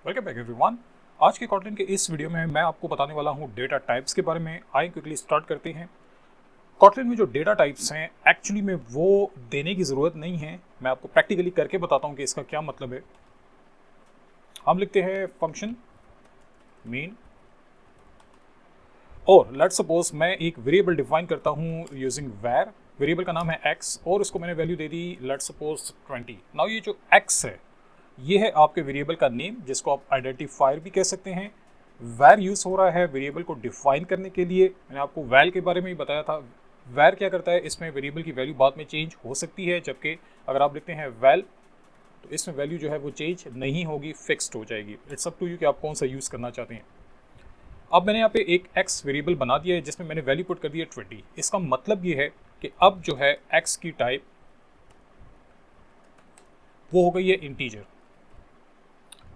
Welcome back everyone. आज के Kotlin के इस वीडियो में मैं आपको बताने वाला हूं डेटा टाइप्स के बारे में। आइए क्विकली स्टार्ट करते हैं। कॉटलिन में जो डेटा टाइप्स हैं एक्चुअली में वो देने की ज़रूरत नहीं है। मैं आपको प्रैक्टिकली करके बताता हूं कि इसका क्या मतलब है। हम लिखते हैं फंक्शन मेन और लेट्स सपोज मैं एक वेरिएबल डिफाइन करता हूं यूजिंग वैर। वेरिएबल का नाम है एक्स और इसको मैंने value they the let's suppose 20। Now ये जो एक्स है ये है आपके वेरिएबल का नेम, जिसको आप आइडेंटिफायर भी कह सकते हैं। वैर यूज़ हो रहा है वेरिएबल को डिफाइन करने के लिए। मैंने आपको वैल के बारे में ही बताया था। वैर क्या करता है, इसमें वेरिएबल की वैल्यू बाद में चेंज हो सकती है, जबकि अगर आप लिखते हैं वैल तो इसमें वैल्यू जो है वो चेंज नहीं होगी, फिक्स्ड हो जाएगी। इट्स अप टू यू कि आप कौन सा यूज़ करना चाहते हैं। अब मैंने यहाँ पे एक एक्स वेरिएबल बना दिया है जिसमें मैंने वैल्यू पुट कर दी है 20। इसका मतलब ये है कि अब जो है एक्स की टाइप वो हो गई है इंटीजर।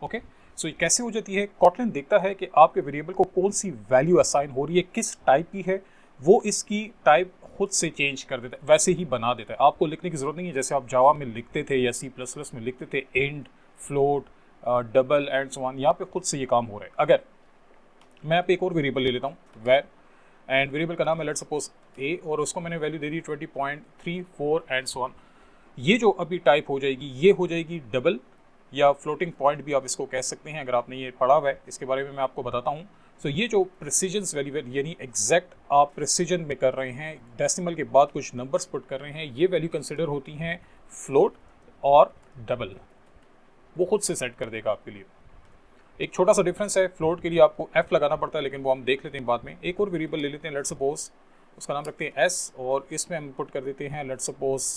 ओके, सो ये कैसे हो जाती है। कॉटलिन देखता है कि आपके वेरिएबल को कौन सी वैल्यू असाइन हो रही है, किस टाइप की है, वो इसकी टाइप खुद से चेंज कर देता है, वैसे ही बना देता है। आपको लिखने की जरूरत नहीं है जैसे आप जावा में लिखते थे या C++ में लिखते थे and, float, double and so on. यहाँ पे खुद से ये काम हो रहा है। अगर मैं यहाँ पे एक और वेरिएबल ले लेता हूँ वैर, एंड वेरिएबल का नाम है लेट्स सपोज ए और उसको मैंने value they the 20.34 and so on. ये जो अभी टाइप हो जाएगी ये हो जाएगी डबल या फ्लोटिंग पॉइंट भी आप इसको कह सकते हैं। अगर आपने ये पढ़ा हुआ है इसके बारे में मैं आपको बताता हूँ। सो ये जो प्रिसीजन वैल्यू यानी एग्जैक्ट आप प्रिसीजन में कर रहे हैं, डेसिमल के बाद कुछ नंबर्स पुट कर रहे हैं, ये वैल्यू कंसिडर होती हैं फ्लोट और डबल। वो खुद से सेट कर देगा आपके लिए। एक छोटा सा डिफरेंस है, फ्लोट के लिए आपको एफ लगाना पड़ता है, लेकिन वो हम देख लेते हैं बाद में। एक और वेरिएबल ले लेते हैं लेट्स सपोज, उसका नाम रखते हैं एस और इसमें हम पुट कर देते हैं लेट्स सपोज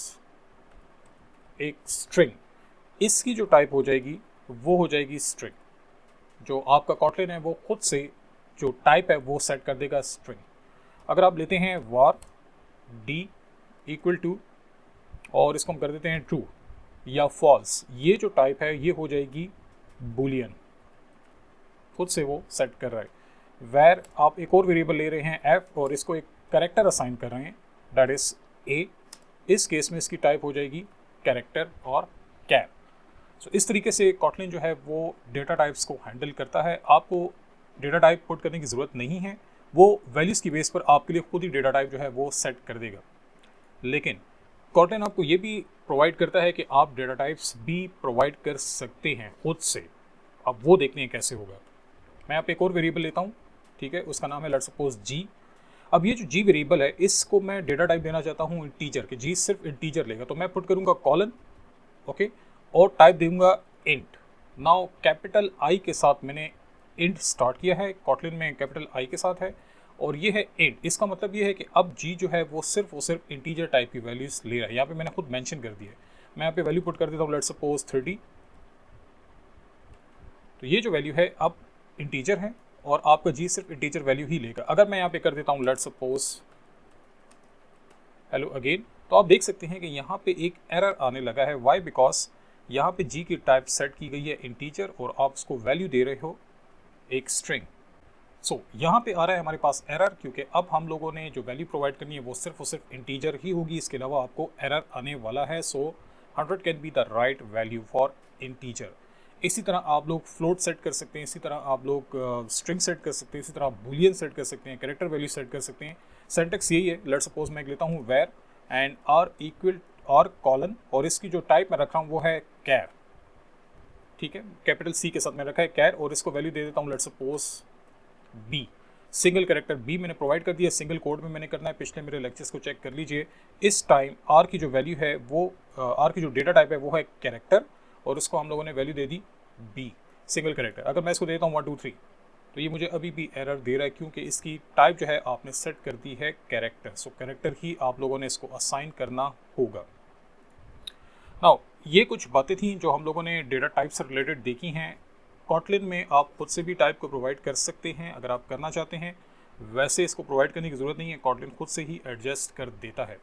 एक स्ट्रिंग। इसकी जो टाइप हो जाएगी वो हो जाएगी स्ट्रिंग। जो आपका कॉटलिन है वो खुद से जो टाइप है वो सेट कर देगा स्ट्रिंग। अगर आप लेते हैं वार डी इक्वल टू और इसको हम कर देते हैं ट्रू या फॉल्स, ये जो टाइप है ये हो जाएगी बुलियन। खुद से वो सेट कर रहा है। वैर आप एक और वेरिएबल ले रहे हैं एफ और इसको एक कैरेक्टर असाइन कर रहे हैं दैट इज ए। इस केस में इसकी टाइप हो जाएगी कैरेक्टर और कैर। सो इस तरीके से कॉटलिन जो है वो डेटा टाइप्स को हैंडल करता है। आपको डेटा टाइप पुट करने की ज़रूरत नहीं है, वो वैल्यूज़ की बेस पर आपके लिए खुद ही डेटा टाइप जो है वो सेट कर देगा। लेकिन कॉटलिन आपको ये भी प्रोवाइड करता है कि आप डेटा टाइप्स भी प्रोवाइड कर सकते हैं खुद से। अब वो देखते हैं कैसे होगा। मैं यहाँ पे एक और वेरिएबल लेता हूँ, ठीक है, उसका नाम है लेट्स सपोज जी। अब ये जो जी वेरिएबल है इसको मैं डेटा टाइप देना चाहता हूँ इंटीजर के। जी सिर्फ इंटीजर लेगा तो मैं पुट करूँगा कॉलन, ओके, और टाइप दूंगा इंट। नाउ कैपिटल आई के साथ मैंने इंट स्टार्ट किया है, कॉटलिन में कैपिटल आई के साथ है और ये है इंट। इसका मतलब ये है कि अब जी जो है वो सिर्फ इंटीजर टाइप की वैल्यूज ले रहा है। यहाँ पे मैंने खुद मेंशन कर दिया है। मैं यहाँ पे वैल्यू पुट कर देता हूँ लेट्स सपोज 30। तो ये जो वैल्यू है अब इंटीजर है और आपका जी सिर्फ इंटीजर वैल्यू ही लेगा। अगर मैं यहाँ पे कर देता हूँ लेट्स सपोज हेलो अगेन, तो आप देख सकते हैं कि यहाँ पे एक एरर आने लगा है। वाई? बिकॉज यहाँ पे जी की टाइप सेट की गई है इंटीजर और आप उसको वैल्यू दे रहे हो एक स्ट्रिंग। सो यहाँ पे आ रहा है हमारे पास एरर, क्योंकि अब हम लोगों ने जो वैल्यू प्रोवाइड करनी है वो सिर्फ इंटीजर ही होगी, इसके अलावा आपको एरर आने वाला है। सो 100 can be the right value for integer. इसी तरह आप लोग फ्लोट सेट कर सकते हैं, इसी तरह आप लोग स्ट्रिंग सेट कर सकते हैं, इसी तरह आप बुलियन सेट कर सकते हैं, कैरेक्टर वैल्यू सेट कर सकते हैं। सिंटैक्स यही है। लेट्स सपोज मैं लेता हूँ वेयर एंड आर इक्वल और कॉलन और इसकी जो टाइप मैं रख रहा हूँ वो है कैर, ठीक है, कैपिटल सी के साथ में रखा है कैर और इसको वैल्यू दे देता हूँ let's suppose B. Single character B मैंने प्रोवाइड कर दिया, सिंगल कोड में मैंने करना है। पिछले मेरे लेक्चर्स को चेक कर लीजिए। इस टाइम आर की जो वैल्यू है वो आर की जो डेटा टाइप है वो है कैरेक्टर और उसको हम लोगों ने वैल्यू दे दी बी, सिंगल कैरेक्टर। अगर मैं इसको देता हूँ 1 2 3 तो ये मुझे अभी भी एरर दे रहा है, क्योंकि इसकी टाइप जो है आपने सेट कर दी है कैरेक्टर। सो कैरेक्टर ही आप लोगों ने इसको असाइन करना होगा। नाउ ये कुछ बातें थी जो हम लोगों ने डेटा टाइप से रिलेटेड देखी हैं। कॉटलिन में आप खुद से भी टाइप को प्रोवाइड कर सकते हैं अगर आप करना चाहते हैं। वैसे इसको प्रोवाइड करने की ज़रूरत नहीं है, कॉटलिन खुद से ही एडजस्ट कर देता है।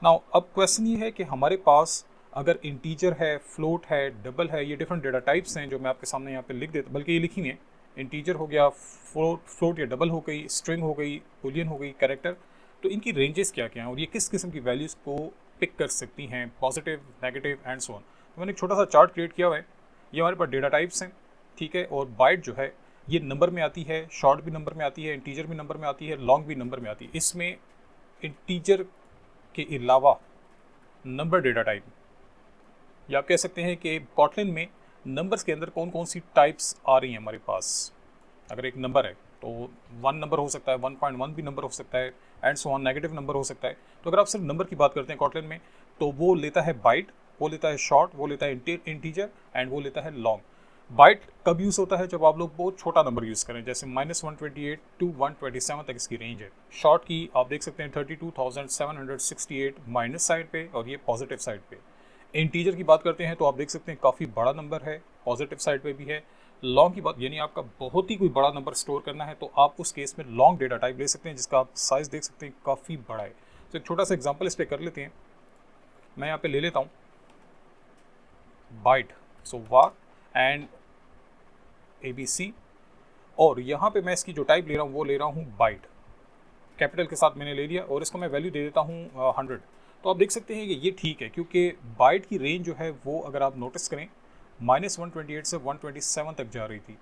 नाउ अब क्वेश्चन ये है कि हमारे पास अगर इंटीजर है, फ्लोट है, डबल है, ये डिफरेंट डेटा टाइप्स हैं जो मैं आपके सामने यहाँ पे लिख देता, बल्कि ये लिखी नहीं है। इंटीजर हो गया, फ्लोट या डबल हो गई, स्ट्रिंग हो गई, बुलियन हो गई, कैरेक्टर। तो इनकी रेंजेस क्या क्या हैं और ये किस किस्म की वैल्यूज़ को पिक कर सकती हैं, positive, negative and so on. तो मैंने एक छोटा सा चार्ट क्रिएट किया हुआ है। ये हमारे पास डेटा टाइप्स हैं ठीक है। और बाइट जो है ये नंबर में आती है, शॉर्ट भी नंबर में आती है, इंटीजर भी नंबर में आती है, लॉन्ग भी नंबर में आती है। इसमें इंटीजर के अलावा नंबर डेटा टाइप, या आप कह सकते हैं कि कॉटलिन में नंबर्स के अंदर कौन कौन सी टाइप्स आ रही हैं हमारे पास। अगर एक नंबर है तो 1 नंबर हो सकता है, 1.1 भी नंबर हो सकता है, and so on, negative number हो सकता है। तो अगर आप सिर्फ नंबर की बात करते हैं कॉटलिन में, तो वो लेता है बाइट, वो लेता है शॉर्ट, वो लेता है इंटीजर, एंड वो लेता है लॉन्ग। बाइट कब यूज़ होता है? जब आप लोग बहुत छोटा नंबर यूज़ करें, जैसे -128 टू 127 तक इसकी रेंज है। शॉर्ट की आप देख सकते हैं 32,768 माइनस साइड पे, और ये पॉजिटिव साइड पे। इंटीजर की बात करते हैं तो आप देख सकते हैं काफ़ी बड़ा नंबर है, पॉजिटिव साइड पे भी है। लॉन्ग की बात, यानी आपका बहुत ही कोई बड़ा नंबर स्टोर करना है तो आप उस केस में लॉन्ग डेटा टाइप ले सकते हैं, जिसका आप साइज़ देख सकते हैं काफ़ी बड़ा है। तो एक छोटा सा एग्जांपल इस पर कर लेते हैं। मैं यहाँ पे ले लेता हूँ byte, so var and ABC, और यहाँ पे मैं इसकी जो टाइप ले रहा हूँ वो ले रहा हूँ बाइट, कैपिटल के साथ मैंने ले लिया, और इसको मैं वैल्यू दे देता हूँ 100। तो आप देख सकते हैं कि ये ठीक है, क्योंकि बाइट की रेंज जो है वो अगर आप नोटिस करें -128 से 127 तक जा रही थी।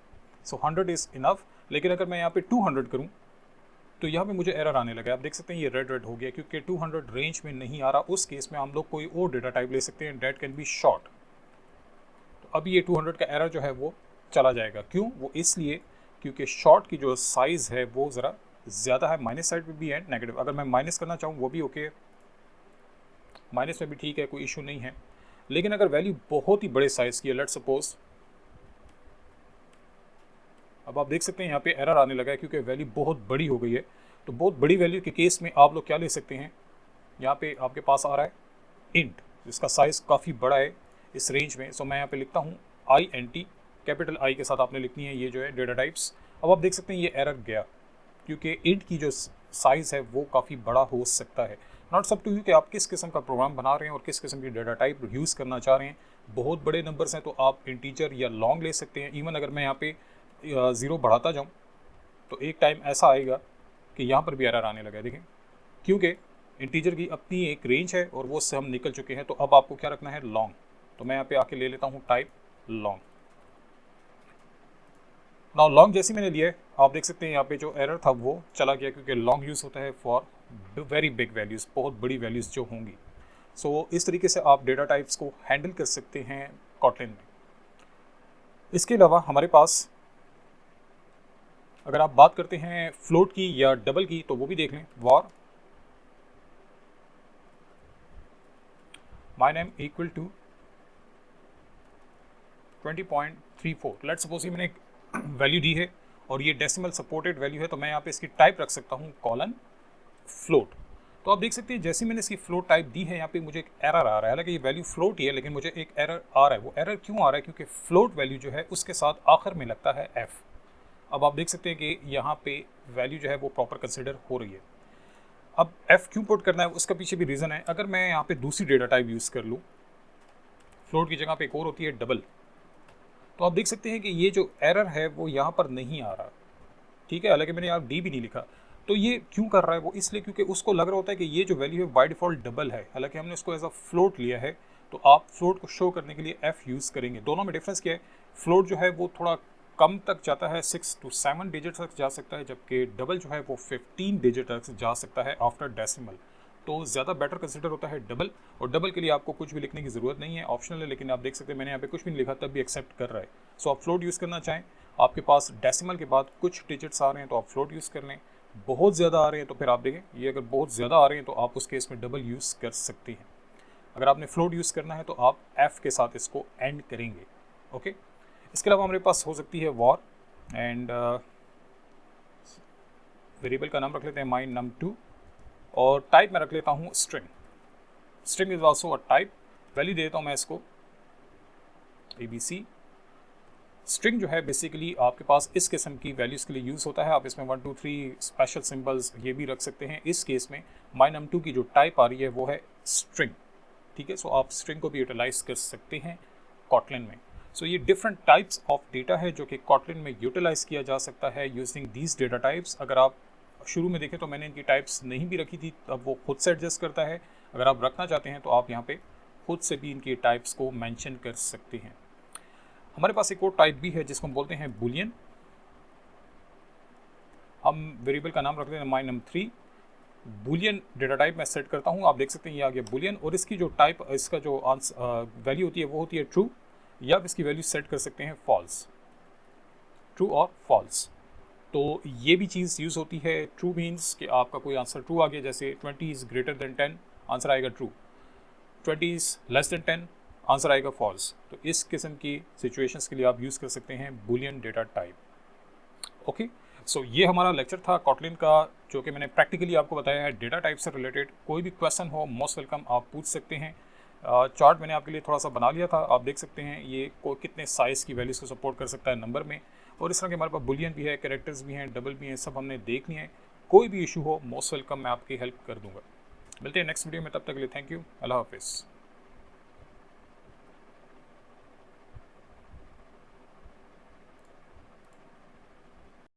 सो 100 इज़ इनफ। लेकिन अगर मैं यहाँ पे 200 करूँ तो यहाँ पे मुझे एरर आने लगा। आप देख सकते हैं ये रेड हो गया, क्योंकि 200 रेंज में नहीं आ रहा। उस केस में हम लोग कोई और डेटा टाइप ले सकते हैं, डेट कैन बी शॉर्ट। तो अब ये 200 का एरर जो है वो चला जाएगा। क्यों? वो इसलिए क्योंकि शॉर्ट की जो साइज़ है वो ज़रा ज़्यादा है, माइनस साइड पे भी है, नेगेटिव। अगर मैं माइनस करना चाहूँ वो भी ओके, माइनस में भी ठीक है, कोई इशू नहीं है। लेकिन अगर वैल्यू बहुत ही बड़े साइज़ की है, लेट्स सपोज, अब आप देख सकते हैं यहाँ पे एरर आने लगा है क्योंकि वैल्यू बहुत बड़ी हो गई है। तो बहुत बड़ी वैल्यू के केस में आप लोग क्या ले सकते हैं, यहाँ पे आपके पास आ रहा है इंट, जिसका साइज़ काफ़ी बड़ा है इस रेंज में। सो मैं यहाँ पे लिखता हूँ INT, कैपिटल I के साथ आपने लिखनी है ये जो है डेटा टाइप्स। अब आप देख सकते हैं ये एरर गया, क्योंकि इंट की जो साइज़ है वो काफ़ी बड़ा हो सकता है। नॉट सब टू यू कि आप किस किस्म का प्रोग्राम बना रहे हैं और किस किस्म की डेटा टाइप यूज़ करना चाह रहे हैं। बहुत बड़े नंबर्स हैं तो आप इंटीजर या लॉन्ग ले सकते हैं। इवन अगर मैं यहाँ पे 0 बढ़ाता जाऊँ तो एक टाइम ऐसा आएगा कि यहाँ पर भी एरर आने लगा है। देखें, क्योंकि इंटीजर की अपनी एक रेंज है और वो से हम निकल चुके हैं। तो अब आपको क्या रखना है? लॉन्ग। तो मैं यहाँ पे आके ले लेता हूँ टाइप लॉन्ग। नाउ लॉन्ग जैसे मैंने लिया है, आप देख सकते हैं यहाँ पे जो एरर था वो चला गया, क्योंकि लॉन्ग यूज़ होता है फॉर वेरी बिग वैल्यूज़, बहुत बड़ी वैल्यूज़ जो होंगी। सो इस तरीके से आप डेटा टाइप्स को हैंडल कर सकते हैं कॉटलिन में। इसके अलावा हमारे पास अगर आप बात करते हैं फ्लोट की या डबल की, तो वो भी देख लें। Var my name equal to 20.34। Let's suppose मैंने एक वैल्यू दी है और ये डेसिमल सपोर्टेड वैल्यू है, तो मैं यहाँ पे इसकी टाइप रख सकता हूँ कॉलन फ्लोट। तो आप देख सकते हैं जैसे मैंने इसकी फ्लोट टाइप दी है, यहाँ पे मुझे एक एरर आ रहा है। हालांकि ये वैल्यू फ्लोट ही है, लेकिन मुझे एक एरर आ रहा है। वो एरर क्यों आ रहा है? क्योंकि फ्लोट वैल्यू जो है उसके साथ आखिर में लगता है f। अब आप देख सकते हैं कि यहाँ पे वैल्यू जो है वो प्रॉपर कंसिडर हो रही है। अब f क्यों पुट करना है उसका पीछे भी रीज़न है। अगर मैं यहाँ पे दूसरी डेटा टाइप यूज़ कर लूँ, फ्लोट की जगह पे एक और होती है डबल, तो आप देख सकते हैं कि ये जो एरर है वो यहाँ पर नहीं आ रहा। ठीक है, हालांकि मैंने यहाँ डी भी नहीं लिखा। तो ये क्यों कर रहा है? वो इसलिए क्योंकि उसको लग रहा होता है कि ये जो वैल्यू है बाय डिफ़ॉल्ट डबल है, हालांकि हमने उसको एज अ फ्लोट लिया है। तो आप फ्लोट को शो करने के लिए f यूज़ करेंगे। दोनों में डिफरेंस क्या है? फ्लोट जो है वो थोड़ा कम तक जाता है, 6 to 7 डिजिट तक जा सकता है, जबकि डबल जो है वो 15 डिजिट तक जा सकता है आफ्टर डेसिमल। तो ज़्यादा बेटर कंसिडर होता है डबल। और डबल के लिए आपको कुछ भी लिखने की ज़रूरत नहीं है, ऑप्शनल है। लेकिन आप देख सकते हैं मैंने यहाँ पे कुछ भी नहीं लिखा, तब भी एक्सेप्ट कर रहा है। सो आप फ्लोट यूज़ करना चाहें, आपके पास डेसिमल के बाद कुछ डिजिट्स आ रहे हैं तो आप फ्लोट यूज़ कर लें। बहुत ज़्यादा आ रहे हैं तो फिर आप देखें, ये अगर बहुत ज़्यादा आ रहे हैं तो आप उस केस में डबल यूज़ कर सकते हैं। अगर आपने फ्लोट यूज़ करना है तो आप f के साथ इसको एंड करेंगे। ओके, इसके अलावा हमारे पास हो सकती है वॉर, एंड वेरिएबल का नाम रख लेते हैं माई num2, और टाइप मैं रख लेता हूँ string. String is also a type. Value दे देता हूँ मैं इसको ABC। स्ट्रिंग जो है बेसिकली आपके पास इस किस्म की वैल्यूज़ के लिए यूज़ होता है। आप इसमें 1 2 3 स्पेशल सिंबल्स ये भी रख सकते हैं। इस केस में माई num2 की जो टाइप आ रही है वो है स्ट्रिंग। ठीक है, सो आप स्ट्रिंग को भी यूटिलाइज़ कर सकते हैं कॉटलिन में। सो ये डिफरेंट टाइप्स ऑफ डेटा है जो कि कॉटलिन में यूटिलाइज़ किया जा सकता है यूजिंग दीज डेटा टाइप्स। अगर आप शुरू में देखें तो मैंने इनकी टाइप्स नहीं भी रखी थी, अब वो खुद से एडजस्ट करता है। अगर आप रखना चाहते हैं तो आप यहाँ पे खुद से भी इनकी टाइप्स को मेंशन कर सकते हैं। हमारे पास एक और टाइप भी है जिसको हम बोलते हैं बुलियन। हम वेरिएबल का नाम रखते हैं my num3। Boolean data type मैं सेट करता हूँ, आप देख सकते हैं ये आ गया बुलियन, और इसकी जो टाइप, इसका जो वैल्यू होती है वो होती है ट्रू, या आप इसकी वैल्यू सेट कर सकते हैं फॉल्स, ट्रू और फॉल्स। तो ये भी चीज़ यूज़ होती है। ट्रू मीन्स कि आपका कोई आंसर ट्रू आ गया, जैसे 20 इज़ ग्रेटर देन 10, आंसर आएगा true. 20 is less than 10, answer आएगा फॉल्स। तो इस किस्म की सिचुएशंस के लिए आप यूज़ कर सकते हैं बुलियन डेटा टाइप। ओके, सो ये हमारा लेक्चर था कॉटलिन का, जो कि मैंने प्रैक्टिकली आपको बताया है डेटा टाइप से रिलेटेड। कोई भी क्वेश्चन हो मोस्ट वेलकम, आप पूछ सकते हैं। चार्ट मैंने आपके लिए थोड़ा सा बना लिया था, आप देख सकते हैं ये कितने साइज़ की वैल्यूज़ को सपोर्ट कर सकता है नंबर में, और इस तरह के हमारे पास बुलियन भी है, कैरेक्टर्स भी हैं, डबल भी हैं, सब हमने देख लिए हैं। कोई भी इशू हो मोस्ट वेलकम, मैं आपकी हेल्प कर दूंगा। मिलते हैं नेक्स्ट वीडियो में, तब तक के लिए थैंक यू, अल्लाह हाफिज़।